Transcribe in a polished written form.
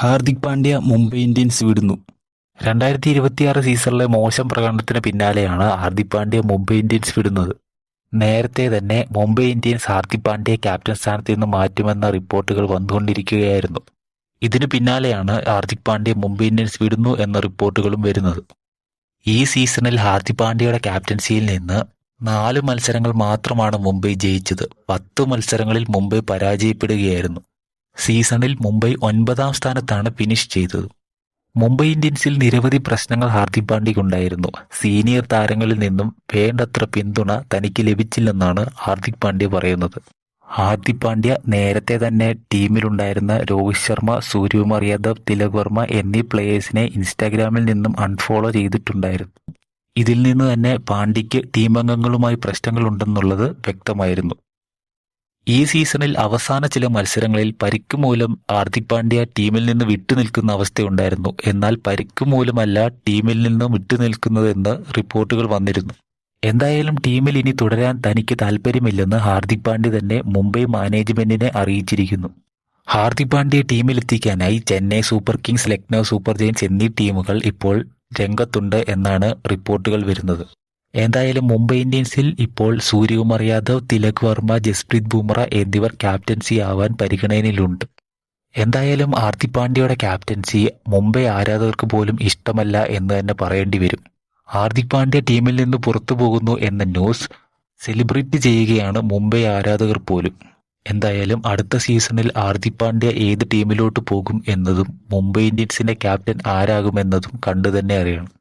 Hardik Pandya Mumbai Indians വിടുന്നു. 2026 സീസണിലെ മോശം പ്രകടനത്തിന് പിന്നാലെയാണ് ഹാർദിക് പാണ്ഡ്യ മുംബൈ ഇന്ത്യൻസ് വിടുന്നത്. നേരത്തെ തന്നെ മുംബൈ ഇന്ത്യൻസ് ഹാർദിക് പാണ്ഡ്യയെ ക്യാപ്റ്റൻ സ്ഥാനത്ത് നിന്ന് മാറ്റുമെന്ന റിപ്പോർട്ടുകൾ വന്നുകൊണ്ടിരിക്കുകയായിരുന്നു. ഇതിനു പിന്നാലെയാണ് ഹാർദിക് പാണ്ഡ്യ മുംബൈ ഇന്ത്യൻസ് വിടുന്നു എന്ന റിപ്പോർട്ടുകളും വരുന്നത്. ഈ സീസണിൽ ഹാർദിക് പാണ്ഡ്യയുടെ ക്യാപ്റ്റൻസിയിൽ നിന്ന് 4 മത്സരങ്ങൾ മാത്രമാണ് മുംബൈ ജയിച്ചത്. 10 മത്സരങ്ങളിൽ മുംബൈ പരാജയപ്പെടുകയായിരുന്നു. സീസണിൽ മുംബൈ 9ാം സ്ഥാനത്താണ് ഫിനിഷ് ചെയ്തത്. മുംബൈ ഇന്ത്യൻസിൽ നിരവധി പ്രശ്നങ്ങൾ ഹാർദിക് പാണ്ഡ്യയ്ക്കുണ്ടായിരുന്നു. സീനിയർ താരങ്ങളിൽ നിന്നും വേണ്ടത്ര പിന്തുണ തനിക്ക് ലഭിച്ചില്ലെന്നാണ് ഹാർദിക് പാണ്ഡ്യ പറയുന്നത്. ഹാർദിക് പാണ്ഡ്യ നേരത്തെ തന്നെ ടീമിലുണ്ടായിരുന്ന രോഹിത് ശർമ്മ, സൂര്യകുമാർ യാദവ്, തിലക് വർമ്മ എന്നീ പ്ലേയേഴ്സിനെ ഇൻസ്റ്റാഗ്രാമിൽ നിന്നും അൺഫോളോ ചെയ്തിട്ടുണ്ടായിരുന്നു. ഇതിൽ നിന്ന് തന്നെ പാണ്ഡ്യയ്ക്ക് ടീമംഗങ്ങളുമായി പ്രശ്നങ്ങളുണ്ടെന്നുള്ളത് വ്യക്തമായിരുന്നു. ഈ സീസണിൽ അവസാന ചില മത്സരങ്ങളിൽ പരിക്ക് മൂലം ഹാർദിക് പാണ്ഡ്യ ടീമിൽ നിന്ന് വിട്ടുനിൽക്കുന്ന അവസ്ഥയുണ്ടായിരുന്നു. എന്നാൽ പരിക്ക് മൂലമല്ല ടീമിൽ നിന്ന് വിട്ടുനിൽക്കുന്നതെന്ന് റിപ്പോർട്ടുകൾ വന്നിരുന്നു. എന്തായാലും ടീമിൽ ഇനി തുടരാൻ തനിക്ക് താല്പര്യമില്ലെന്ന് ഹാർദിക് പാണ്ഡ്യ തന്നെ മുംബൈ മാനേജ്മെന്റിനെ അറിയിച്ചിരിക്കുന്നു. ഹാർദിക് പാണ്ഡ്യയെ ടീമിലെത്തിക്കാനായി Chennai Super Kings, Lucknow Super Giants എന്നീ ടീമുകൾ ഇപ്പോൾ രംഗത്തുണ്ട് എന്നാണ് റിപ്പോർട്ടുകൾ വരുന്നത്. എന്തായാലും മുംബൈ ഇന്ത്യൻസിൽ ഇപ്പോൾ സൂര്യകുമാർ യാദവ്, തിലക് വർമ്മ, ജസ്പ്രീത് ബുംറ എന്നിവർ ക്യാപ്റ്റൻസി ആവാൻ പരിഗണനയിലുണ്ട്. എന്തായാലും ഹാർദിക് പാണ്ഡ്യയുടെ ക്യാപ്റ്റൻസി മുംബൈ ആരാധകർക്ക് പോലും ഇഷ്ടമല്ല എന്ന് തന്നെ പറയേണ്ടി വരും. ഹാർദിക് പാണ്ഡ്യ ടീമിൽ നിന്ന് പുറത്തു പോകുന്നു എന്ന ന്യൂസ് സെലിബ്രേറ്റ് ചെയ്യുകയാണ് മുംബൈ ആരാധകർ പോലും. എന്തായാലും അടുത്ത സീസണിൽ ഹാർദിക് പാണ്ഡ്യ ഏത് ടീമിലോട്ട് പോകും എന്നതും മുംബൈ ഇന്ത്യൻസിന്റെ ക്യാപ്റ്റൻ ആരാകുമെന്നതും കണ്ടു തന്നെ അറിയണം.